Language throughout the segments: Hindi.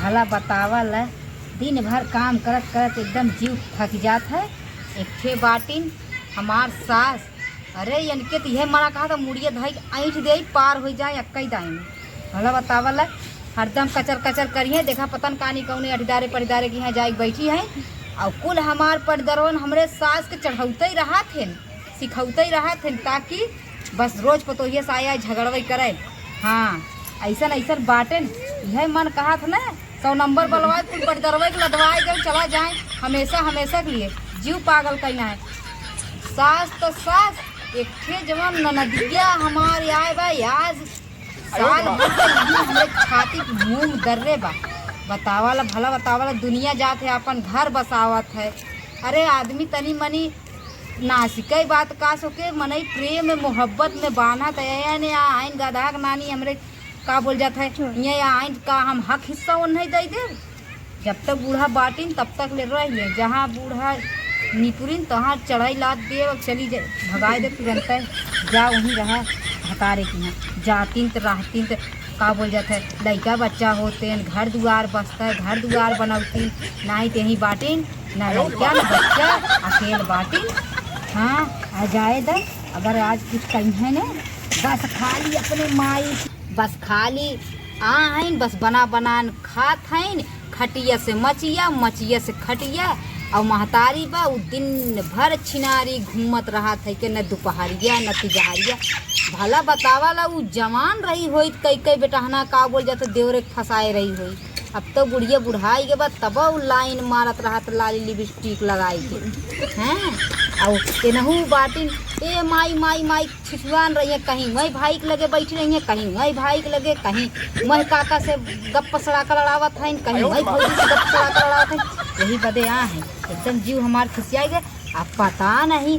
भला बतावल है, दिन भर काम करत करत एकदम जीव थक जात है। एक ठे बाटिन हमार सास, अरे इनके तो यह मना कहा था मुड़िए धाई ऐंठ दे पार हो जाए अक्कई दाई में। भला बतावल है, हरदम कचर कचर करिए, देखा पतन कानी कौने अठदारे पटदारे की यहाँ जाए बैठी है। और कुल हमार पटदरवन हमरे सास के चढ़ौते ही रहा थे, सिखौते ही रहा थे, ताकि बस रोज पतोहिए से आया झगड़वई करे। हाँ ऐसा ऐसा बाटे, यह मन कहा था ना 100 नंबर बलवाए कुल पटदरवे के लदवाए गए चला जाए हमेशा हमेशा के लिए। जीव पागल कहना है। सास तो सास, एक ठे जवान ननदिया हमारे आए बा आज साल भर से नहीं हमरे छाती मुंह दर्रे बा। बतावाला भला बतावाला दुनिया जात है अपन घर बसावत है। अरे आदमी तनी मनी नासिक बात का सोके मनई प्रेम में मोहब्बत में बाना तय आइन गधा नानी हमरे का बोल जाता है ये आइन का हम हक हिस्सा वो नहीं दे दे। जब तक बूढ़ा बाटिन तब तक ले रही, जहाँ बूढ़ा निपुरिन तहाँ चढ़ाई लाद दे और चली जाए भगाए दे तुरंत जा वहीं रहा हतारे की यहाँ जातीन तो रहतीन तो का बोल जाता है लड़का बच्चा होते हैं घर दुआर बसता है घर दुआर बनौती ना ही तेही बाटिन ना लड़का ना बच्चा अकेले बाटिन। हाँ आ जाए द अगर आज कुछ कहीं है ना बस खाली अपने माई बस खाली आइन बस बना बनान खात हैं खटिया से मचिया मचिया से खटिया। और महतारी बा उ दिन भर छिनारी घूमत रहा था कि न दोपहरिया न तिजहरिया। भला बतावाला उ जवान रही होई कई कई बेटहना का बोल जाता देवरे फंसाए रही होई। अब तो बुढ़िया बुढ़ाई के बाद तब लाइन मारत रहा तो लाली लिपस्टिक लगाई के हैं। और तेनहू बाटिन ए माई माई माई छिछुआन रही है, कहीं मैं भाई के लगे बैठी रही है, कहीं मैं भाई के लगे, कहीं मैं काका से गप सड़ा कर लड़ावत है, कहीं मैं भौजी से गप सड़ा कर लड़ावत है। यही बदे आ है एकदम जीव हमार खिसिया गए। अब पता नहीं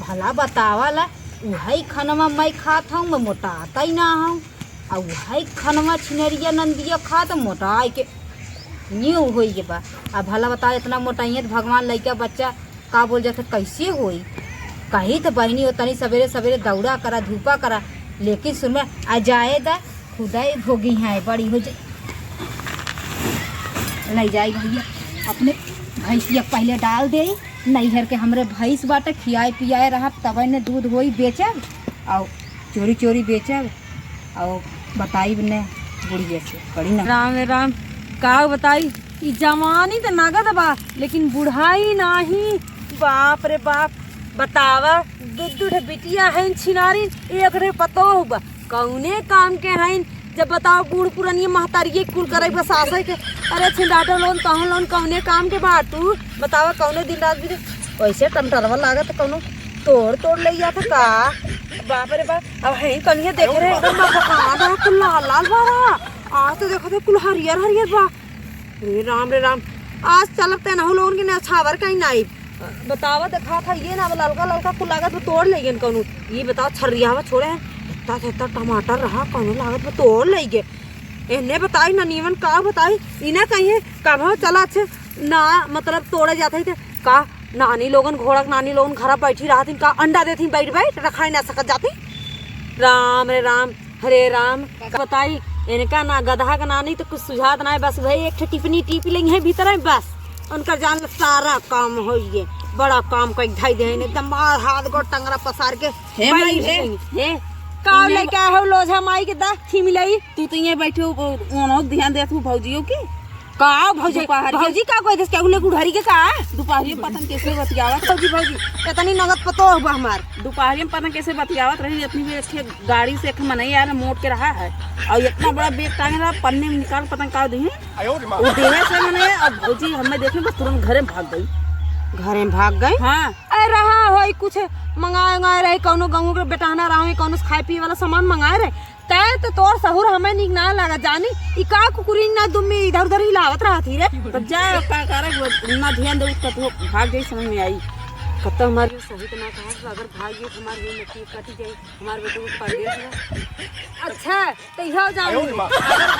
भला बतावाला वही खनवा मैं खात हूँ मैं मोटाता ही ना हूँ। और वही खनवा छिनरिया नंदिया खात मोटाई के न्यू हो के बा। अब भला बता इतना मोटाइए तो भगवान लड़का बच्चा का बोल जाता कैसे होई। कहीं तो बहनी हो तनी सवेरे सवेरे दौड़ा करा धूपा करा, लेकिन सुन में आ जाए दा खुदाई भोगी है बड़ी हो जाए नहीं जाए भैया अपने भैंसिया पहले डाल दे नैहर के हमरे भैंस बाटे खियाए पियाए रहा तब ने दूध होई बेचब और चोरी चोरी बेचब और बताई ने बुढ़िया से बड़ी ना राम राम का बताई ई जवानी तो नगद बा लेकिन बुढ़ाई नाही। बाप रे बाप बतावा दूध बिटिया है छिनारी एक रे पतो बा कौने काम के हैं। जब बताओ बूढ़ पुरानी महतारी कुल करे बस आशा के अरे छिंडाटो लोन तहन लोन कौने काम के बा तू बतावा कौने दिन रात भी वैसे टंटरवा लागत कौनो तोड़ तोड़ ले जाता का। बाप रे बाप अब है कनिया देख रहे एकदम बा कुल लाल लाल बा आज तो देखो तो कुल हरियर हरियर बा। रे राम आज चलते ना लोन के ना छावर कहीं नाई बतावा देखा था ये ना ललका ललका कुल लागत में तोड़ ले गए कौनो। ये बताओ छरिया छोड़े इतना टमाटर रहा कौनो लागत में तोड़ ले गए। इन्हें बताई ना नीवन का बताई इन्हें कहीं कब चला अच्छे ना मतलब तोड़े जाते थे का नानी लोगन घोड़क नानी लोगन घर बैठी रहा थी का अंडा देती बैठ बैठ रखा ना सकत जाती। राम रे राम हरे राम बताई इनका ना गधा का नानी तो कुछ सुझात ना है बस भाई एक टिपनी टिप लेंगे भीतर है बस उनका जान सारा काम हो ये बड़ा काम का ढाई दे एकदम हाथ गोड़ टंगरा पसार के हे का लेके आए हो लोझा माई के दा थी मिलाई तू तो ये बैठे ओनो ध्यान दे तू भौजियो की का भौजी भौजी का कोई देश के गुढ़ारी के का दोपहरी में पतन कैसे बतियावत भौजी इतनी नगद पतो हुआ हमार दोपहरी में पतन कैसे बतियावत रही इतनी भी गाड़ी से मनई यार मोड़ के रहा है और इतना बड़ा बैग टांगे रहा पन्ने में निकाल पतंग का दी वो देने से मैंने अब भौजी हमें देखे बस तुरंत घरे भाग गई। घरे भाग गए हाँ अरे रहा हो कुछ मंगाए रहे कौनो गाँव के बेटाना रहा कौनो खाए पिए वाला सामान मंगाए रहे तय तो तोर सहूर हमें निक ना लगा जानी ई का कुकुरी ना दुम में इधर उधर हिलावत रहा थी रे तो जा का करे ना ध्यान दे तो भाग गई समझ में आई। कत हमारे सही तो ना कहा अगर भाग गई हमारे नती कटी गई हमारे बेटे को पड़ अच्छा तो यह जानी अगर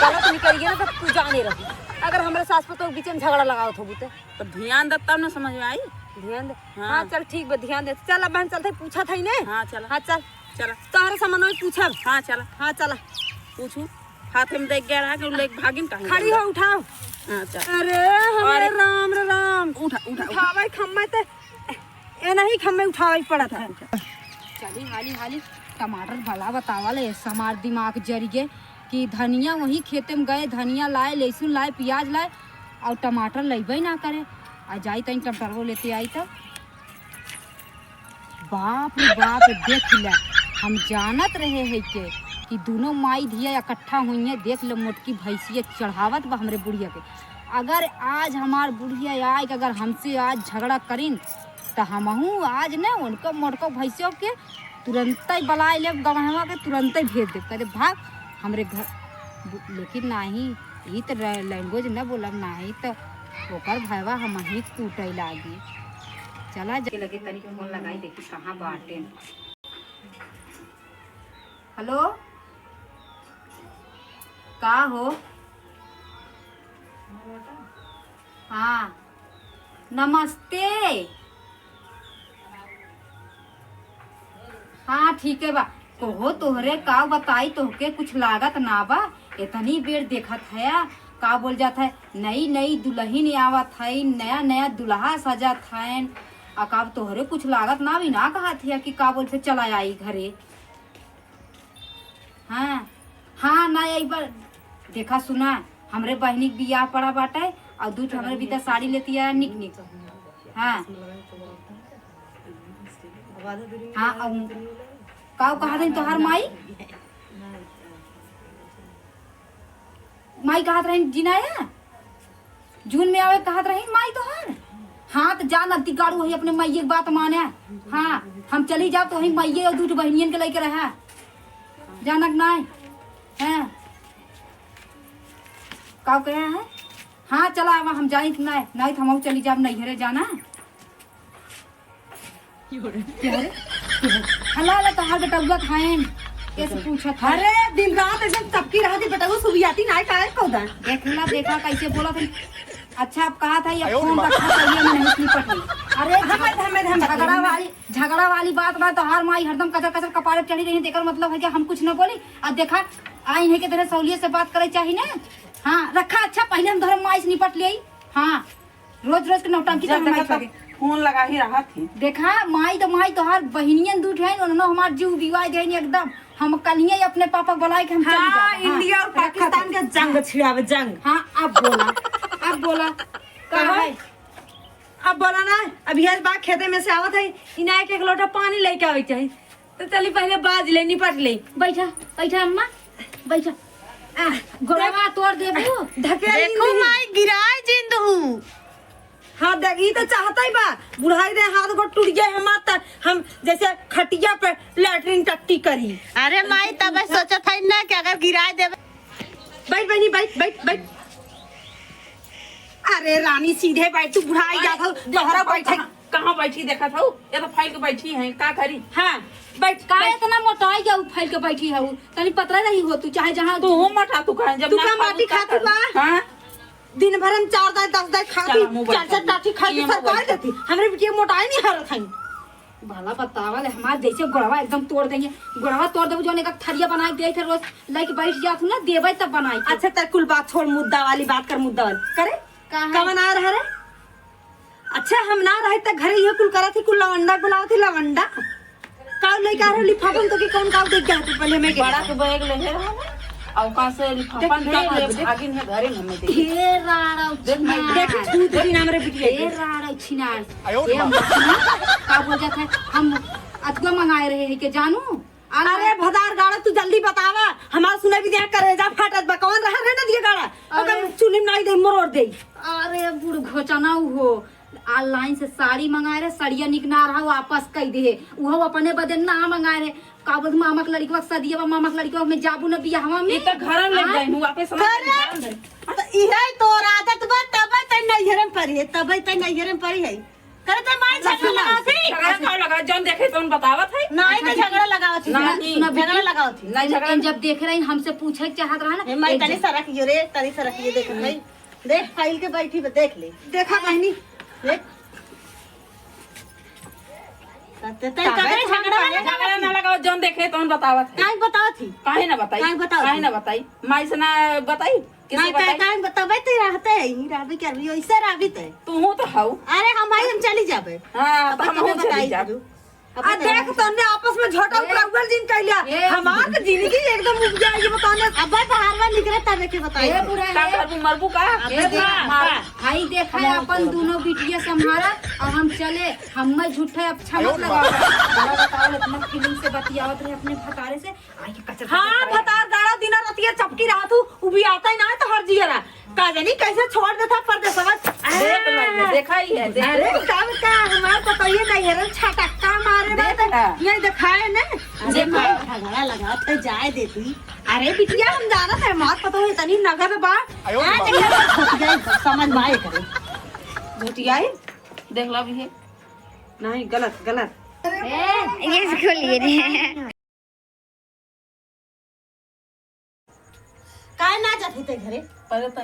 गलत निकल गया तो तू जाने रही अगर हमारे सास पर तो बीच में झगड़ा लगाओ तो तो ध्यान दे तब ना समझ में आई। ध्यान दे हाँ चल ठीक बा ध्यान दे चल अब बहन चलते पूछा था ने हाँ चल हाँ चल चला तोहरे सामान पूछा हाँ चला हाँ चला पूछू हाथ में देख गया रहा कि भागिन कहीं खड़ी हो उठाओ अच्छा अरे हमारे राम रे राम उठा उठा उठावे खम्मे ते ए नहीं खम्मे उठावे पड़त है। चली हाली हाली टमाटर भला बतावा ले हमार दिमाग जरी गे कि धनिया वहीं खेते में गए, धनिया लाए, लहसुन लाए, प्याज लाए और टमाटर लेबे ना करे। आ जाई तनी टमाटर लेते आई तब बाप रे बाप देख ले, हम जानत रहे है के कि दोनों माई धिया इकट्ठा हुई है। देख लो मोटकी भैंसिया चढ़ावत बा हमरे बुढ़िया के। अगर आज हमार बुढ़िया आए कि अगर हमसे आज झगड़ा करीन तो हमहू आज न उनको मोटको भैंसियों के तुरंत ही बलाए ले गवाहवा के तुरंत ही भेज दे, कहते भाग हमरे घर। लेकिन नहीं ये तो लैंग्वेज न बोलब, नहीं तो ओकर भैया हम ही कूटे लागी। चला जा लगे तनी फोन लगाई देखी कहाँ बाटे। हेलो का हो? हाँ नमस्ते। हाँ ठीक है बा। कहो तोहरे का बताई, तोहके कुछ लागत ना बा? इतनी बेर देखत है का बोल जाता है नई नई दुल्हन आवत है, नया नया दुल्हा सजत है। का तोहरे कुछ लागत ना भी ना कहा थे कि का बोलते चला आई घरे। हाँ हाँ ना एक बार देखा सुना हमरे बहनी के बियाह पड़ा बाटे और दूध हमरे भी साड़ी लेती है निक निक। हाँ हाँ का कहा थे तोहार माई माई कहत रही जिनाया जून में आवे कहत रही माई तोहार। हाँ तो जा नती गाड़ू वही अपने मैये की बात माने। हाँ हम चली जाओ तो वही मैये और दूध बहनियन के लेके रहा जानक नहीं है का कहा है। हाँ चला अब हम जाए नहीं नहीं तो हम चली जाओ नैहरे जाना। हला तो हर बेटा खाएं कैसे पूछा था। अरे दिन रात ऐसे सबकी रहा थी बेटा वो सुबह आती ना का कौदा देखला देखा कैसे बोला था। अच्छा आप कहा था ये फोन रखा चाहिए मैं नहीं निपट रही। अरे झगड़ा वाली बात ना तो हर माई हरदम कचर कचर कपारे चढ़ी रही। देकर मतलब है कि हम कुछ न बोली और देखा आई है कि तेरे सहूलियत से बात करे चाहिए ना। हाँ रखा अच्छा पहले हम धर्म माई से निपट ले। हाँ रोज रोज के नौटंकी फोन लगा ही रहा थी। देखा माई तो हर बहनियन दूठ है उन्होंने हमार जीव विवाह दे एकदम। हम कल ही अपने पापा बुलाए कि हम चली हाँ, जाते। इंडिया और पाकिस्तान का जंग छिड़ावे जंग। हाँ अब बोला कहा है अब बोला ना अभी हर बात खेते में से आवत है इनाय के एक लोटा पानी लेके आवे चाहिए तो चली पहले बाज ले निपट ले। बैठा बैठा अम्मा बैठा। गोड़वा तोड़ देबू धकेली देखो माई गिराए जिंद हूँ। हाँ देख ये तो चाहता ही बा बुढ़ाई रे हाथ को टूट जाए हमारा हम जैसे खटिया पे लैट्रिन टट्टी करी। अरे माई तब सोचा था ना कि अगर गिराए देवे। बैठ बनी बैठ बैठ बैठ। अरे रानी सीधे बैठ तू बुढ़ाई जाता तोहरा बैठे कहाँ बैठी देखा था ये तो फाइल के बैठी है का करी। हाँ बैठ का इतना मोटाई जा फैल के बैठी है तनी पतला नहीं हो तू चाहे जहाँ तू हो मटा तू कहाँ जब तू का माटी खाती बा। हाँ दिन भर हम 4 दाई 10 दाई खाती चला, मुंह 4 टाटी खाती सरकार देती हमरे बिटिया मोटाई नहीं हरत है। भला बतावल हमार जैसे गोड़वा एकदम तोड़ देंगे। गोड़वा तोड़ देबू जो एक थरिया बना के थे रोज लेके बैठ जात ना देवे तब बनाई। अच्छा तर कुल बात छोड़ मुद्दा वाली बात कर मुद्दा वाली करे कवन आ रहा रे। अच्छा हम ना रहे त घरे ये कुल करा थी कुल लवंडा बुलाओ थी लवंडा का लेके आ रहे लिफाफन तो की कौन का देख गया तू पहले मैं बड़ा के बैग ले रहा है और कहां से लिफाफन दे ले आगिन है घरे में देख हे राड़ा देख छूत दिन हमरे बिटिया हे राड़ा छिनार ये हम का बोल जाता है हम अतुआ मंगाए रहे हैं के जानू। अरे भदार गाड़ा तू जल्दी बतावा हमार सुने भी दे करे जा फाटत बा कौन रहा रे ना दिए गाड़ा अगर चुनी नहीं दे मरोड़ दे। अरे बुढ़ घोचना हो ऑनलाइन से साड़ी मंगाए रहे सड़िया निक ना रहा वापस कह दे वो अपने बदे ना मंगाए रहे का बोल मामा के लड़की सदिया मामा के लड़की में जाबू न बियाहवा में ये तो घर ले जाई हूं वापस समझ तो इहे तोर आदत बा तबे त नैहरे में पड़ी है तबे त नैहरे में पड़ी है करे त माई झगड़ा लगावती झगड़ा का लगा जौन देखे तौन बतावत है नहीं तो झगड़ा लगावती नहीं, झगड़ा लगावती नहीं झगड़ा जब देख रही हमसे पूछे चाहत रहा ना माई तनी सरक यो रे तनी सरक ये देख भाई देख फाइल के बैठी देख ले देखा बहनी देख झगड़ा ना लगाओ जौन देखे तौन बतावत है काहे बताओ थी काहे ना बताई काहे बताई? काहे ना बताई माई से ना बताई किसी बताई तबे तो रहते है ही राबी कर भी ऐसे राबी ते तू तो हाउ अरे हम चली जाबे हां अब हम तुम्हें चली बताई जा दू आ देख तन्ने आपस में झोटा प्रॉब्लम दिन कैलिया हमार तो जिंदगी एकदम उब जाएगी बताने। अब बाहर में निकले तबे के बताई ए बुढ़ा का है करबू मरबू का ए भाई देखा है अपन दोनों बिटिया संभारा और हम चले हम में झूठे अच्छा मत लगाओ बड़ा बताओ इतना फीलिंग से बतियावत रहे अपने भतारे से आई के कचर हाँ भतार दाड़ा दिन रतिया चपकी रहा तू उभी आता ही ना तो हर जियरा का जानी कैसे छोड़ देता परदेश समझ देख ले देखा ही है देख अरे कब का हमार तो ये नहीं है छटक्का मारे बात ये दिखाए ना अरे मां झगड़ा लगा तो जाए देती अरे बिटिया हम जाना है मार पता है तनी नगद बा समझ में आए करे घटिया देख ला भी है नहीं गलत गलत ये खोलिए रे काय ना जाती ते घरे पहले तो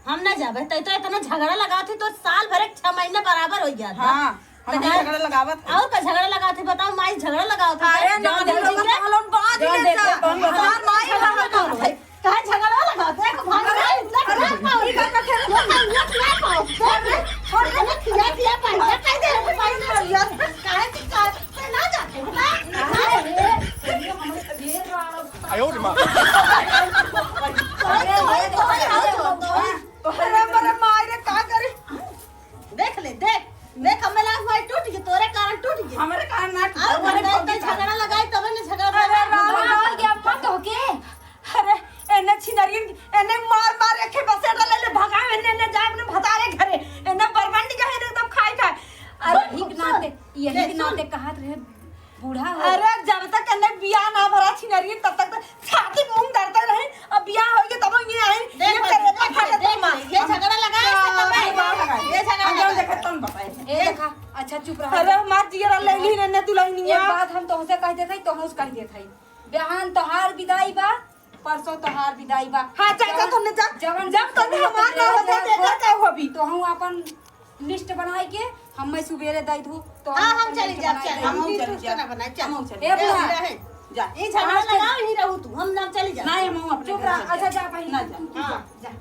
हम ना जाबे तो इतना झगड़ा लगाते तो साल भर 6 महीने बराबर हो गया हां हम झगड़ा लगावत और का झगड़ा लगाते बताओ माई झगड़ा लगाओ था अरे ना लोग बात जो ले देखे कौन बता हमार माई भाई का झगड़ा लगाते हैं भाग रहा इतना पाओ ना पाओ छोड़ के खिया खिया पाई कह दे पाई यार काहे की का ना जाते अरे मरे माई रे का करे देख ले देख हमें लाख भाई टूट गई तोरे कारण टूट गई हमारे कारण ना और मैंने झगड़ा लगाई तब ने झगड़ा राम गया मत हो के अरे एने छिनरियन एने मार रखे बसे ले ले भगा एने जाए ने भतारे घरे एने बरबंडी कहे रे तब खाई खाए अरे यही के नाते कहत रहे बूढ़ा हो अरे जब तक एने बियाह ना भरा छिनरियन तब तक छाती मुंह डरते रहे अब बियाह होगे तब ये आई ये करेगा खाले तो मां ये झगड़ा लगाए ये झगड़ा देखे तुम बताए ए देखा अच्छा चुप रहा अरे मार जियरा ले ली ने दुल्हनिया एक बात हम तोहसे कह देते तोहस कह देते बिहान तोहार विदाई बा परसों तोहार विदाई बा हां चाचा तुमने जब तुमने हमार ना होते देखा का होबी तो हम अपन लिस्ट बनाई के हम मैं सुबेरे दई दू तो हां हम चली जा हम चली जा ना बनाए चल ए बुढ़ा जा ये झगड़ा लगाओ ही रहू तू हम ना चली जा नहीं हम अपने चुप रहा अच्छा जा पहले ना जा हां जा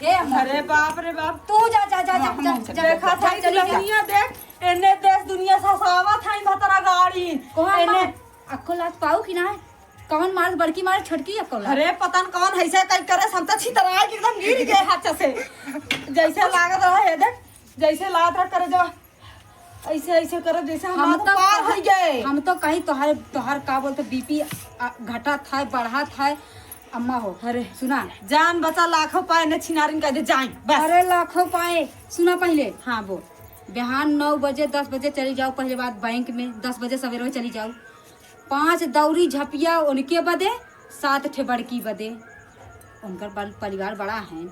ए अरे बाप रे बाप तू जा जा जा जा देखा था दुनिया देख एने देश दुनिया ससावा था भतरा गाड़ी एने अकोलात पाऊ कि ना कौन मार बड़की मार छोटकी अकोला अरे पता न कौन ऐसे कल करे हम तो छितरा के एकदम गिर गए हाथ से जैसे लागत रहा है देख जैसे लागत रहा करे जो ऐसे ऐसे करे जैसे हम तो पार हो गए हम तो कहीं तोहार का बोलते बीपी घटा था बढ़ा था अम्मा हो अरे सुना जान बचा लाखों पाए ने छिनारिन कह दे जाए बस अरे लाखों पाए सुना पहले हाँ बोल बिहान 9 बजे 10 बजे चली जाओ पहले बात बैंक में 10 बजे सवेरे चली जाओ 5 दौरी झपिया उनके बदे 7 ठे बड़की बदे उनकर परिवार बड़ा है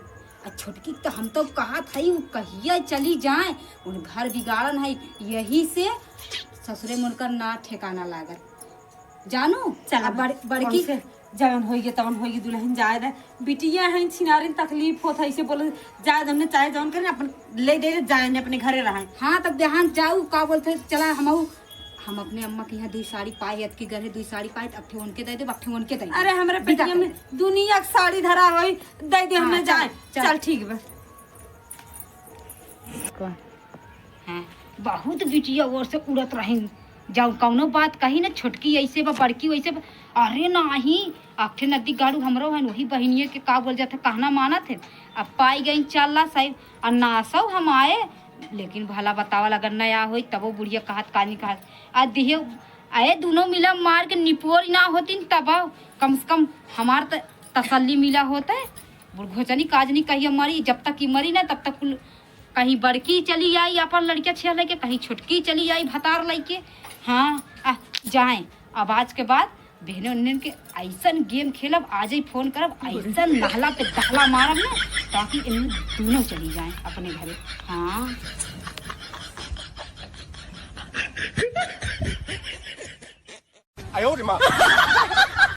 और छोटकी तो हम तो कहा था ही कहिया चली जाए उन घर बिगाड़न है यही से ससुरे में उनकर ना ठेकाना लागत जानू चला बड़की से जवन होइगे तवन होइगे दुल्हन जाए दे बिटिया हैं छिनारिन तकलीफ होत है इसे बोले जाए हमने चाहे जवन करे अपन ले दे जाए ने अपने घरे रहे हाँ तब बिहान जाऊ का बोलते चला हम अपने अम्मा के यहाँ 2 साड़ी पाए अत के घरे 2 साड़ी पाए अट्ठे उनके दे दे अट्ठे उनके दे अरे हमारे बिटिया में दुनिया की साड़ी धरा होई दे दे हमने जाए चल ठीक बा हाँ बहुत बिटिया और से उड़त रही जाऊ कौनो बात कही ना छोटकी ऐसे बा बड़की वैसे बा अरे नहीं अखे नदी गाड़ू हमरो है वही बहनिए के का बोल जाते कहना माना थे अब पाई गई चल साहिब और नासौ हम आए लेकिन भला बतावल अगर नया हो तब वो बुढ़िया कहत कानी कहत आ दिहे आए दोनों मिला मार के निपोर ना होती तब कम से कम हमार तसल्ली मिला होता है बुढ़घोचनी काज नहीं कही मरी जब तक की मरी ना तब तक कहीं बड़की चली आई अपन लड़किया छे लेके कहीं छोटकी चली आई भतार लेके हाँ जाए अब आज के बाद बहने उन्हें के ऐसन गेम खेलब आज ही फोन करब ऐसन नहला पे दहला मारब ना ताकि इनमें दोनों चली जाएं अपने घरे हाँ哎呦我的妈！